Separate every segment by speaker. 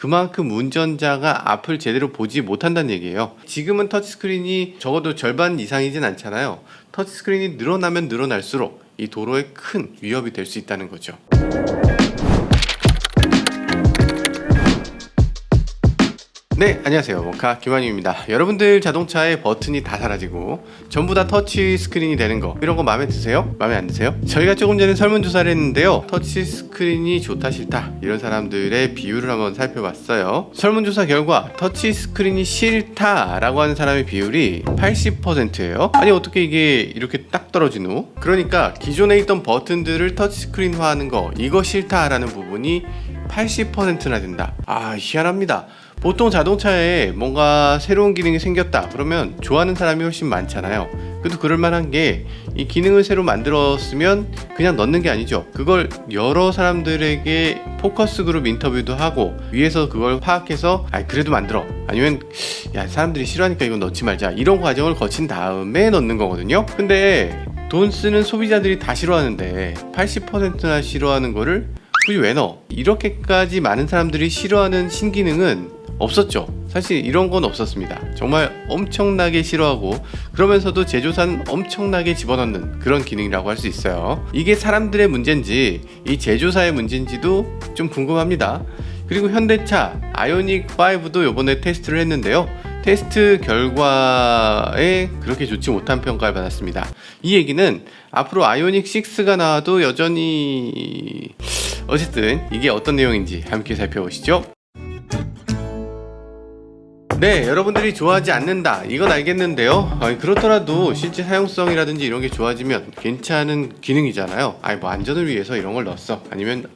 Speaker 1: 그만큼 운전자가 앞을 제대로 보지 못한다는 얘기예요. 지금은 터치스크린이 적어도 절반 이상이진 않잖아요. 터치스크린이 늘어나면 늘어날수록 이 도로에 큰 위협이 될 수 있다는 거죠. 네, 안녕하세요. 모카 김환유입니다. 여러분들 자동차에 버튼이 다 사라지고 전부 다 터치 스크린이 되는 거, 이런 거 마음에 드세요? 마음에 안 드세요? 저희가 조금 전에 설문조사를 했는데요, 터치 스크린이 좋다 싫다 이런 사람들의 비율을 한번 살펴봤어요. 설문조사 결과 터치 스크린이 싫다 라고 하는 사람의 비율이 80%예요 아니, 어떻게 이게 이렇게 딱 떨어지노? 그러니까 기존에 있던 버튼들을 터치 스크린화 하는 거, 이거 싫다 라는 부분이 80%나 된다. 아, 희한합니다. 보통 자동차에 뭔가 새로운 기능이 생겼다 그러면 좋아하는 사람이 훨씬 많잖아요. 그래도 그럴만한 게, 이 기능을 새로 만들었으면 그냥 넣는 게 아니죠. 그걸 여러 사람들에게 포커스 그룹 인터뷰도 하고 위에서 그걸 파악해서 그래도 만들어, 아니면 야, 사람들이 싫어하니까 이거 넣지 말자, 이런 과정을 거친 다음에 넣는 거거든요. 근데 돈 쓰는 소비자들이 다 싫어하는데 80%나 싫어하는 거를 굳이 왜 넣어? 이렇게까지 많은 사람들이 싫어하는 신기능은 없었죠. 사실 이런 건 없었습니다. 정말 엄청나게 싫어하고 그러면서도 제조사는 엄청나게 집어넣는 그런 기능이라고 할 수 있어요. 이게 사람들의 문제인지 이 제조사의 문제인지도 좀 궁금합니다. 그리고 현대차 아이오닉 5도 이번에 테스트를 했는데요, 테스트 결과에 그렇게 좋지 못한 평가를 받았습니다. 이 얘기는 앞으로 아이오닉 6가 나와도 여전히, 어쨌든 이게 어떤 내용인지 함께 살펴보시죠. 네, 여러분들이 좋아하지 않는다, 이건 알겠는데요, 그렇더라도 실제 사용성이라든지 이런 게 좋아지면 괜찮은 기능이잖아요. 뭐 안전을 위해서 이런 걸 넣었어, 아니면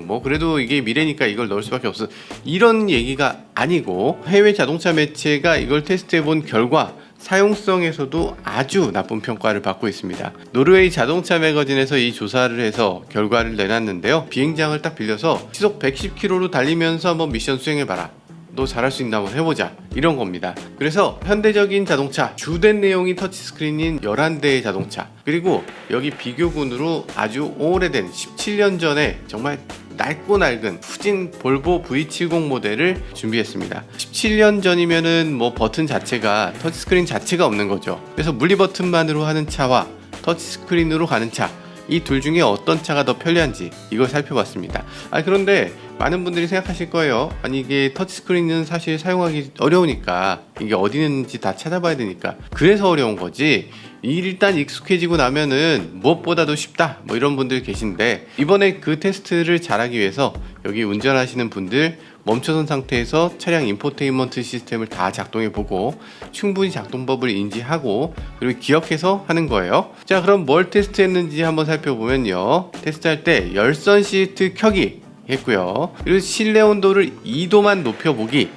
Speaker 1: 뭐 그래도 이게 미래니까 이걸 넣을 수밖에 없어, 이런 얘기가 아니고, 해외 자동차 매체가 이걸 테스트해 본 결과 사용성에서도 아주 나쁜 평가를 받고 있습니다. 노르웨이 자동차 매거진에서 이 조사를 해서 결과를 내놨는데요, 비행장을 딱 빌려서 시속 110km로 달리면서 한번 미션 수행해봐라, 너 잘할 수 있나 한번 해보자, 이런 겁니다. 그래서 현대적인 자동차, 주된 내용이 터치스크린인 11대의 자동차, 그리고 여기 비교군으로 아주 오래된 17년 전에 정말 낡고 낡은 후진 볼보 V70 모델을 준비했습니다. 17년 전이면은 뭐 버튼 자체가, 터치스크린 자체가 없는 거죠. 그래서 물리 버튼만으로 하는 차와 터치스크린으로 가는 차, 이 둘 중에 어떤 차가 더 편리한지 이걸 살펴봤습니다. 그런데 많은 분들이 생각하실 거예요. 아니, 이게 터치스크린은 사실 사용하기 어려우니까, 이게 어디 있는지 다 찾아봐야 되니까 그래서 어려운 거지, 일단 익숙해지고 나면은 무엇보다도 쉽다, 뭐 이런 분들 계신데, 이번에 그 테스트를 잘하기 위해서 여기 운전하시는 분들 멈춰선 상태에서 차량 인포테인먼트 시스템을 다 작동해보고 충분히 작동법을 인지하고 그리고 기억해서 하는 거예요. 자, 그럼 뭘 테스트했는지 한번 살펴보면요, 테스트할 때 열선 시트 켜기 했고요, 그리고 실내 온도를 2도만 높여보기,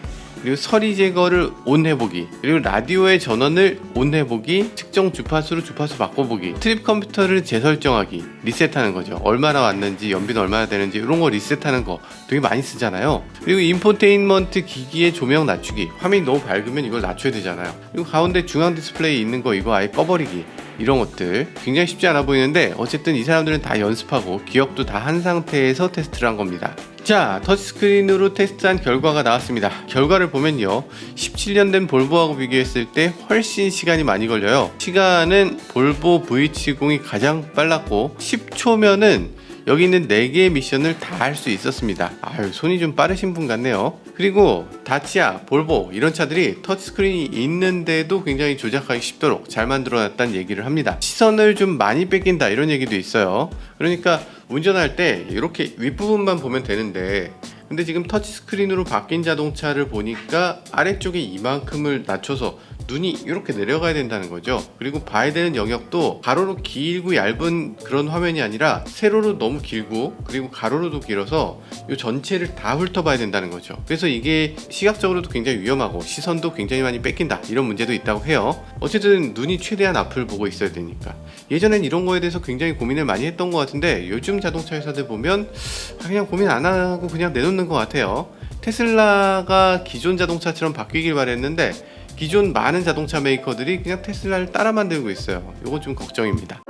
Speaker 1: 그리고 서리 제거를 온 해보기, 그리고 라디오의 전원을 온 해보기, 측정 주파수로 주파수 바꿔보기, 트립 컴퓨터를 재설정하기, 리셋하는 거죠. 얼마나 왔는지, 연비는 얼마나 되는지 이런 거 리셋하는 거 되게 많이 쓰잖아요. 그리고 인포테인먼트 기기의 조명 낮추기, 화면이 너무 밝으면 이걸 낮춰야 되잖아요. 그리고 가운데 중앙 디스플레이 있는 거 이거 아예 꺼버리기, 이런 것들 굉장히 쉽지 않아 보이는데 어쨌든 이 사람들은 다 연습하고 기억도 다 한 상태에서 테스트를 한 겁니다. 자, 터치스크린으로 테스트한 결과가 나왔습니다. 결과를 보면요, 17년 된 볼보하고 비교했을 때 훨씬 시간이 많이 걸려요. 시간은 볼보 V70이 가장 빨랐고 10초면은 여기 있는 4개의 미션을 다 할 수 있었습니다. 손이 좀 빠르신 분 같네요. 그리고 다치아, 볼보 이런 차들이 터치스크린이 있는데도 굉장히 조작하기 쉽도록 잘 만들어놨다는 얘기를 합니다. 시선을 좀 많이 뺏긴다, 이런 얘기도 있어요. 그러니까 운전할 때 이렇게 윗부분만 보면 되는데, 근데 지금 터치스크린으로 바뀐 자동차를 보니까 아래쪽에 이만큼을 낮춰서 눈이 이렇게 내려가야 된다는 거죠. 그리고 봐야 되는 영역도 가로로 길고 얇은 그런 화면이 아니라 세로로 너무 길고 그리고 가로로도 길어서 이 전체를 다 훑어봐야 된다는 거죠. 그래서 이게 시각적으로도 굉장히 위험하고 시선도 굉장히 많이 뺏긴다, 이런 문제도 있다고 해요. 어쨌든 눈이 최대한 앞을 보고 있어야 되니까. 예전엔 이런 거에 대해서 굉장히 고민을 많이 했던 것 같은데 요즘 자동차 회사들 보면 그냥 고민 안 하고 그냥 내놓는 것 같아요. 테슬라가 기존 자동차처럼 바뀌길 바랬는데 기존 많은 자동차 메이커들이 그냥 테슬라를 따라 만들고 있어요. 이거 좀 걱정입니다.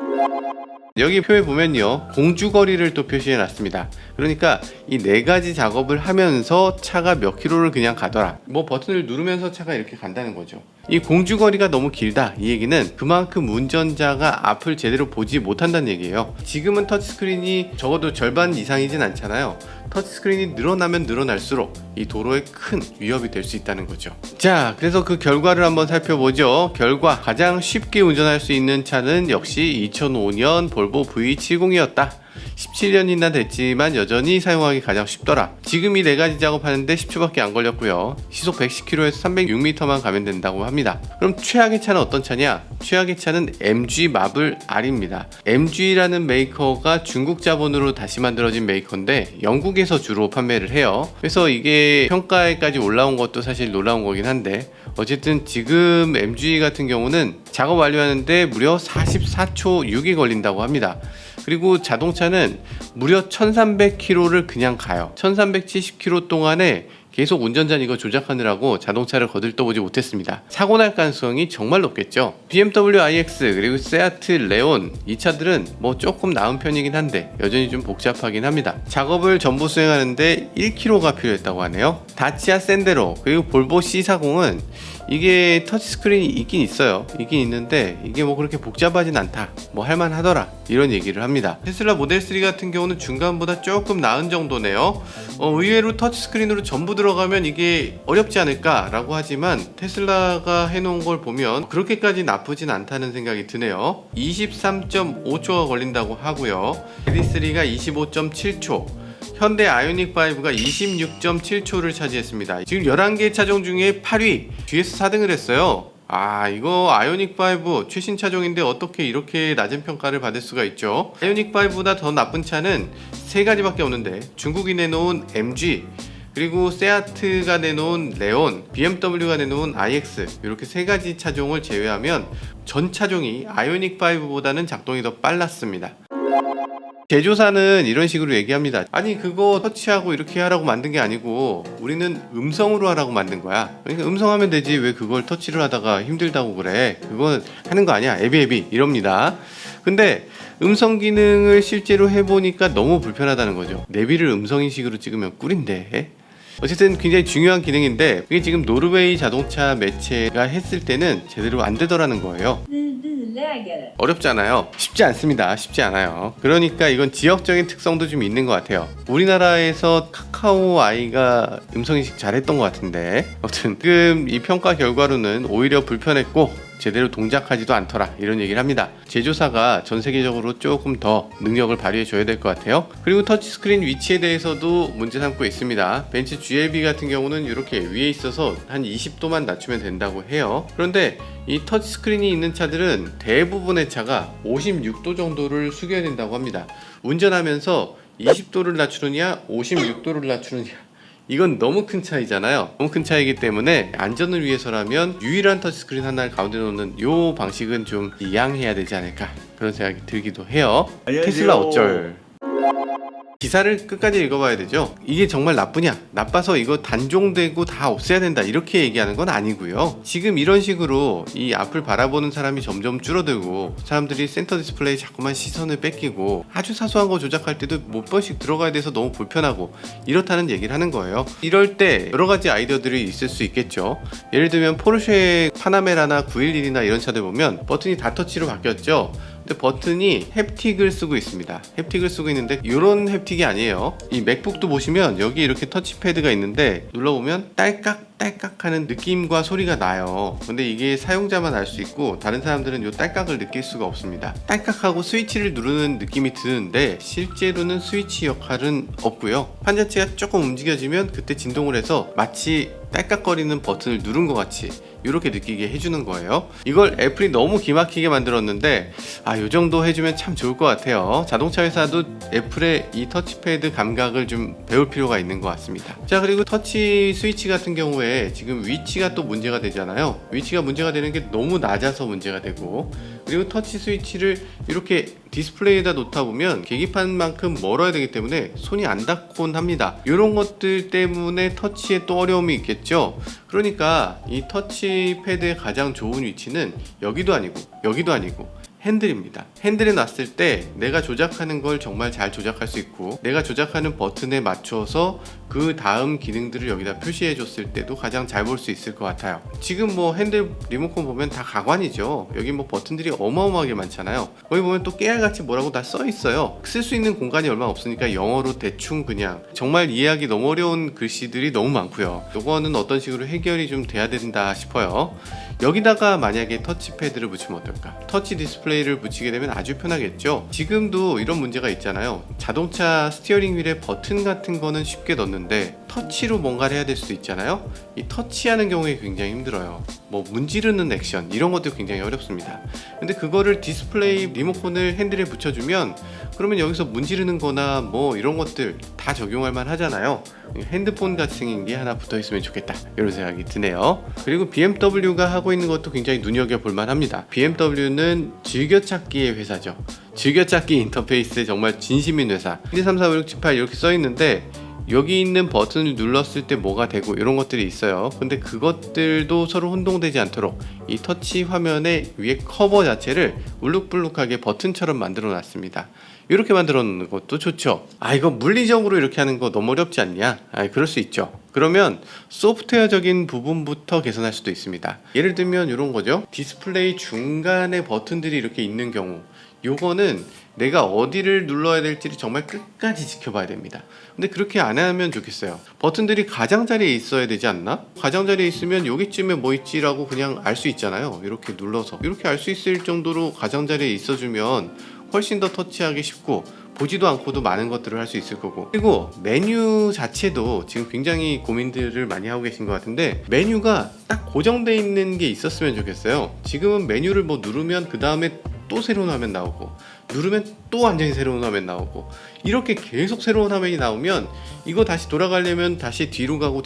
Speaker 1: 여기 표에 보면요, 공주거리를 또 표시해 놨습니다. 그러니까 이 4가지 작업을 하면서 차가 몇 킬로를 그냥 가더라, 뭐 버튼을 누르면서 차가 이렇게 간다는 거죠. 이 공주거리가 너무 길다, 이 얘기는 그만큼 운전자가 앞을 제대로 보지 못한다는 얘기예요. 지금은 터치스크린이 적어도 절반 이상이진 않잖아요. 터치스크린이 늘어나면 늘어날수록 이 도로에 큰 위협이 될 수 있다는 거죠. 자, 그래서 그 결과를 한번 살펴보죠. 결과 가장 쉽게 운전할 수 있는 차는 역시 2005년 볼보 V70이었다. 17년이나 됐지만 여전히 사용하기 가장 쉽더라. 지금 이 4가지 작업하는데 10초밖에 안 걸렸고요. 시속 110km에서 306m만 가면 된다고 합니다. 그럼 최악의 차는 어떤 차냐? 최악의 차는 MG 마블 R입니다. MG라는 메이커가 중국 자본으로 다시 만들어진 메이커인데 영국에서 주로 판매를 해요. 그래서 이게 평가에까지 올라온 것도 사실 놀라운 거긴 한데, 어쨌든 지금 MG 같은 경우는 작업 완료하는데 무려 44초 6이 걸린다고 합니다. 그리고 자동차는 무려 1300km를 그냥 가요. 1370km 동안에 계속 운전자는 이거 조작하느라고 자동차를 거들떠보지 못했습니다. 사고 날 가능성이 정말 높겠죠. BMW iX 그리고 세아트 레온, 이 차들은 뭐 조금 나은 편이긴 한데 여전히 좀 복잡하긴 합니다. 작업을 전부 수행하는데 1km가 필요했다고 하네요. 다치아 샌데로 그리고 볼보 C40은 이게 터치스크린이 있긴 있어요. 있긴 있는데 이게 뭐 그렇게 복잡하진 않다, 뭐 할만하더라, 이런 얘기를 합니다. 테슬라 모델 3 같은 경우는 중간보다 조금 나은 정도네요. 의외로 터치스크린으로 전부 들어가면 이게 어렵지 않을까 라고 하지만 테슬라가 해놓은 걸 보면 그렇게까지 나쁘진 않다는 생각이 드네요. 23.5초가 걸린다고 하고요. ID3가 25.7초, 현대 아이오닉5가 26.7초를 차지했습니다. 지금 11개 차종 중에 8위, 뒤에서 4등을 했어요. 이거 아이오닉5 최신 차종인데 어떻게 이렇게 낮은 평가를 받을 수가 있죠? 아이오닉5보다 더 나쁜 차는 3가지밖에 없는데, 중국이 내놓은 MG, 그리고 세아트가 내놓은 레온, BMW가 내놓은 iX, 이렇게 3가지 차종을 제외하면 전 차종이 아이오닉5보다는 작동이 더 빨랐습니다. 제조사는 이런 식으로 얘기합니다. 아니, 그거 터치하고 이렇게 하라고 만든 게 아니고 우리는 음성으로 하라고 만든 거야. 그러니까 음성하면 되지 왜 그걸 터치를 하다가 힘들다고 그래. 그건 하는 거 아니야. 애비 이럽니다. 근데 음성 기능을 실제로 해보니까 너무 불편하다는 거죠. 내비를 음성인식으로 찍으면 꿀인데. 어쨌든 굉장히 중요한 기능인데 그게 지금 노르웨이 자동차 매체가 했을 때는 제대로 안 되더라는 거예요. 어렵잖아요. 쉽지 않습니다. 쉽지 않아요. 그러니까 이건 지역적인 특성도 좀 있는 것 같아요. 우리나라에서 카카오 아이가 음성인식 잘했던 것 같은데, 아무튼 지금 이 평가 결과로는 오히려 불편했고 제대로 동작하지도 않더라, 이런 얘기를 합니다. 제조사가 전 세계적으로 조금 더 능력을 발휘해 줘야 될 것 같아요. 그리고 터치스크린 위치에 대해서도 문제 삼고 있습니다. 벤츠 GLB 같은 경우는 이렇게 위에 있어서 한 20도만 낮추면 된다고 해요. 그런데 이 터치스크린이 있는 차들은 대부분의 차가 56도 정도를 숙여야 된다고 합니다. 운전하면서 20도를 낮추느냐 56도를 낮추느냐, 이건 너무 큰 차이잖아요. 너무 큰 차이기 때문에 안전을 위해서라면 유일한 터치스크린 하나를 가운데 놓는 이 방식은 좀 이양해야 되지 않을까, 그런 생각이 들기도 해요. 테슬라 어쩔. 기사를 끝까지 읽어봐야 되죠. 이게 정말 나쁘냐, 나빠서 이거 단종되고 다 없애야 된다, 이렇게 얘기하는 건 아니고요. 지금 이런 식으로 이 앞을 바라보는 사람이 점점 줄어들고 사람들이 센터 디스플레이에 자꾸만 시선을 뺏기고 아주 사소한 거 조작할 때도 몇 번씩 들어가야 돼서 너무 불편하고 이렇다는 얘기를 하는 거예요. 이럴 때 여러 가지 아이디어들이 있을 수 있겠죠. 예를 들면 포르쉐 파나메라나 911이나 이런 차들 보면 버튼이 다 터치로 바뀌었죠. 근데 버튼이 햅틱을 쓰고 있습니다. 햅틱을 쓰고 있는데 이런 햅틱이 아니에요. 이 맥북도 보시면 여기 이렇게 터치패드가 있는데 눌러보면 딸깍딸깍 하는 느낌과 소리가 나요. 근데 이게 사용자만 알 수 있고 다른 사람들은 이 딸깍을 느낄 수가 없습니다. 딸깍하고 스위치를 누르는 느낌이 드는데 실제로는 스위치 역할은 없고요. 판 자체가 조금 움직여지면 그때 진동을 해서 마치 딸깍거리는 버튼을 누른 것 같이 이렇게 느끼게 해주는 거예요. 이걸 애플이 너무 기막히게 만들었는데 요 정도 해주면 참 좋을 것 같아요. 자동차 회사도 애플의 이 터치패드 감각을 좀 배울 필요가 있는 것 같습니다. 자, 그리고 터치 스위치 같은 경우에 지금 위치가 또 문제가 되잖아요. 위치가 문제가 되는 게 너무 낮아서 문제가 되고, 그리고 터치 스위치를 이렇게 디스플레이에다 놓다 보면 계기판만큼 멀어야 되기 때문에 손이 안 닿곤 합니다. 이런 것들 때문에 터치에 또 어려움이 있겠죠. 그러니까 이 터치패드의 가장 좋은 위치는 여기도 아니고 여기도 아니고 핸들입니다. 핸들에 놨을 때 내가 조작하는 걸 정말 잘 조작할 수 있고, 내가 조작하는 버튼에 맞춰서 그 다음 기능들을 여기다 표시해 줬을 때도 가장 잘 볼 수 있을 것 같아요. 지금 뭐 핸들 리모컨 보면 다 가관이죠. 여기 뭐 버튼들이 어마어마하게 많잖아요. 거기 보면 또 깨알같이 뭐라고 다 써 있어요. 쓸 수 있는 공간이 얼마 없으니까 영어로 대충 그냥 정말 이해하기 너무 어려운 글씨들이 너무 많고요. 요거는 어떤 식으로 해결이 좀 돼야 된다 싶어요. 여기다가 만약에 터치패드를 붙이면 어떨까? 터치 디스플레이를 붙이게 되면 아주 편하겠죠. 지금도 이런 문제가 있잖아요. 자동차 스티어링 휠에 버튼 같은 거는 쉽게 넣는데 터치로 뭔가를 해야 될 수도 있잖아요. 이 터치하는 경우에 굉장히 힘들어요. 뭐 문지르는 액션 이런 것도 굉장히 어렵습니다. 근데 그거를 디스플레이 리모컨을 핸들에 붙여주면 그러면 여기서 문지르는 거나 뭐 이런 것들 다 적용할 만 하잖아요. 핸드폰 같이 생긴 게 하나 붙어 있으면 좋겠다 이런 생각이 드네요. 그리고 BMW가 하고 있는 것도 굉장히 눈여겨볼 만합니다. BMW는 즐겨찾기의 회사죠. 즐겨찾기 인터페이스에 정말 진심인 회사. 1, 2, 3, 4, 5, 6, 7, 8 이렇게 써 있는데 여기 있는 버튼을 눌렀을 때 뭐가 되고 이런 것들이 있어요. 근데 그것들도 서로 혼동되지 않도록 이 터치 화면의 위에 커버 자체를 울룩불룩하게 버튼처럼 만들어 놨습니다. 이렇게 만들어 놓는 것도 좋죠. 이거 물리적으로 이렇게 하는 거 너무 어렵지 않냐? 그럴 수 있죠. 그러면 소프트웨어적인 부분부터 개선할 수도 있습니다. 예를 들면 이런 거죠. 디스플레이 중간에 버튼들이 이렇게 있는 경우, 요거는 내가 어디를 눌러야 될지를 정말 끝까지 지켜봐야 됩니다. 근데 그렇게 안 하면 좋겠어요. 버튼들이 가장자리에 있어야 되지 않나? 가장자리에 있으면 여기쯤에 뭐 있지라고 그냥 알 수 있잖아요. 이렇게 눌러서 이렇게 알 수 있을 정도로 가장자리에 있어주면 훨씬 더 터치하기 쉽고 보지도 않고도 많은 것들을 할 수 있을 거고, 그리고 메뉴 자체도 지금 굉장히 고민들을 많이 하고 계신 것 같은데 메뉴가 딱 고정되어 있는 게 있었으면 좋겠어요. 지금은 메뉴를 뭐 누르면 그 다음에 또 새로운 화면 나오고, 누르면 또 완전히 새로운 화면 나오고, 이렇게 계속 새로운 화면이 나오면 이거 다시 돌아가려면 다시 뒤로 가고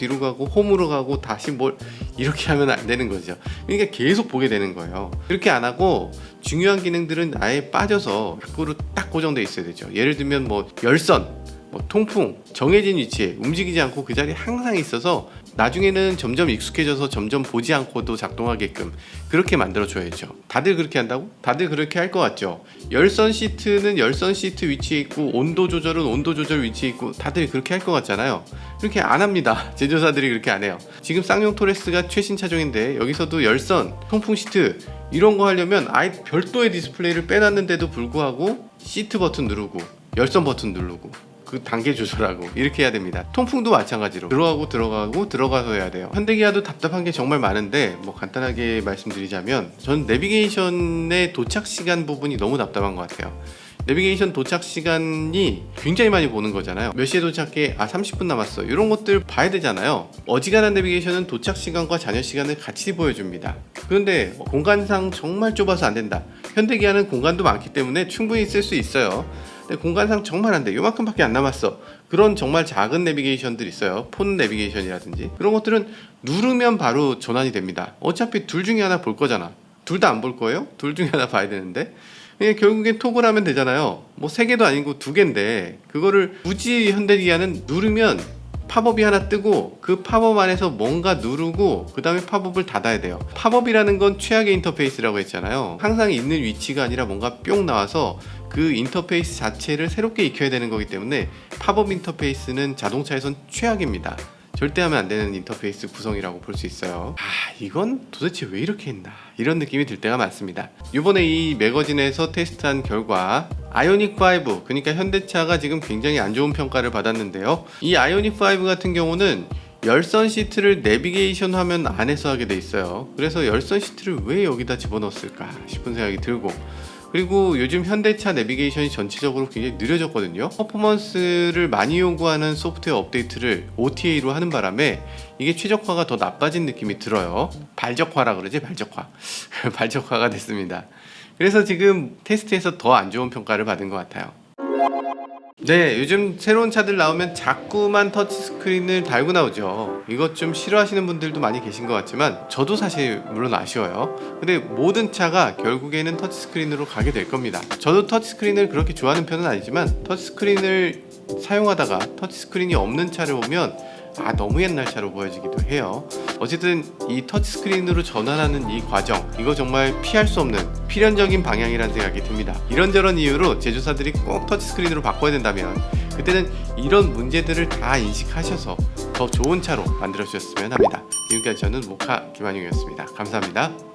Speaker 1: 홈으로 가고 다시 뭘 이렇게 하면 안 되는 거죠. 그러니까 계속 보게 되는 거예요. 그렇게 안 하고 중요한 기능들은 아예 빠져서 밖으로 딱 고정돼 있어야 되죠. 예를 들면 뭐 열선, 뭐 통풍, 정해진 위치에 움직이지 않고 그 자리에 항상 있어서 나중에는 점점 익숙해져서 점점 보지 않고도 작동하게끔 그렇게 만들어 줘야죠. 다들 그렇게 한다고? 다들 그렇게 할 것 같죠. 열선 시트는 열선 시트 위치에 있고 온도 조절은 온도 조절 위치에 있고 다들 그렇게 할 것 같잖아요. 그렇게 안 합니다. 제조사들이 그렇게 안 해요. 지금 쌍용 토레스가 최신 차종인데 여기서도 열선, 통풍 시트 이런 거 하려면 아예 별도의 디스플레이를 빼놨는데도 불구하고 시트 버튼 누르고 열선 버튼 누르고 그 단계 조절하고 이렇게 해야 됩니다. 통풍도 마찬가지로 들어가서 해야 돼요. 현대기아도 답답한 게 정말 많은데 뭐 간단하게 말씀드리자면 전 내비게이션의 도착 시간 부분이 너무 답답한 것 같아요. 내비게이션 도착 시간이 굉장히 많이 보는 거잖아요. 몇 시에 도착해? 30분 남았어. 이런 것들 봐야 되잖아요. 어지간한 내비게이션은 도착 시간과 잔여 시간을 같이 보여줍니다. 그런데 공간상 정말 좁아서 안 된다. 현대기아는 공간도 많기 때문에 충분히 쓸 수 있어요. 근데 공간상 정말 안 돼. 요만큼밖에 안 남았어. 그런 정말 작은 내비게이션들 있어요. 폰 내비게이션이라든지 그런 것들은 누르면 바로 전환이 됩니다. 어차피 둘 중에 하나 볼 거잖아. 둘 다 안 볼 거예요? 둘 중에 하나 봐야 되는데 결국엔 톡을 하면 되잖아요. 뭐 3개도 아니고 2개인데 그거를 굳이 현대기아는 누르면 팝업이 하나 뜨고 그 팝업 안에서 뭔가 누르고 그 다음에 팝업을 닫아야 돼요. 팝업이라는 건 최악의 인터페이스라고 했잖아요. 항상 있는 위치가 아니라 뭔가 뿅 나와서 그 인터페이스 자체를 새롭게 익혀야 되는 거기 때문에 팝업 인터페이스는 자동차에선 최악입니다. 절대 하면 안 되는 인터페이스 구성이라고 볼 수 있어요. 이건 도대체 왜 이렇게 했나 이런 느낌이 들 때가 많습니다. 이번에 이 매거진에서 테스트한 결과 아이오닉5, 그러니까 현대차가 지금 굉장히 안 좋은 평가를 받았는데요. 이 아이오닉5 같은 경우는 열선 시트를 내비게이션 화면 안에서 하게 돼 있어요. 그래서 열선 시트를 왜 여기다 집어넣었을까 싶은 생각이 들고, 그리고 요즘 현대차 내비게이션이 전체적으로 굉장히 느려졌거든요. 퍼포먼스를 많이 요구하는 소프트웨어 업데이트를 OTA로 하는 바람에 이게 최적화가 더 나빠진 느낌이 들어요. 발적화라 그러지, 발적화. 발적화가 됐습니다. 그래서 지금 테스트에서 더 안 좋은 평가를 받은 것 같아요. 네, 요즘 새로운 차들 나오면 자꾸만 터치스크린을 달고 나오죠. 이것 좀 싫어하시는 분들도 많이 계신 것 같지만 저도 사실 물론 아쉬워요. 근데 모든 차가 결국에는 터치스크린으로 가게 될 겁니다. 저도 터치스크린을 그렇게 좋아하는 편은 아니지만 터치스크린을 사용하다가 터치스크린이 없는 차를 보면 너무 옛날 차로 보여지기도 해요. 어쨌든 이 터치스크린으로 전환하는 이 과정, 이거 정말 피할 수 없는 필연적인 방향이라는 생각이 듭니다. 이런저런 이유로 제조사들이 꼭 터치스크린으로 바꿔야 된다면 그때는 이런 문제들을 다 인식하셔서 더 좋은 차로 만들어 주셨으면 합니다. 지금까지 저는 모카 김한용이었습니다. 감사합니다.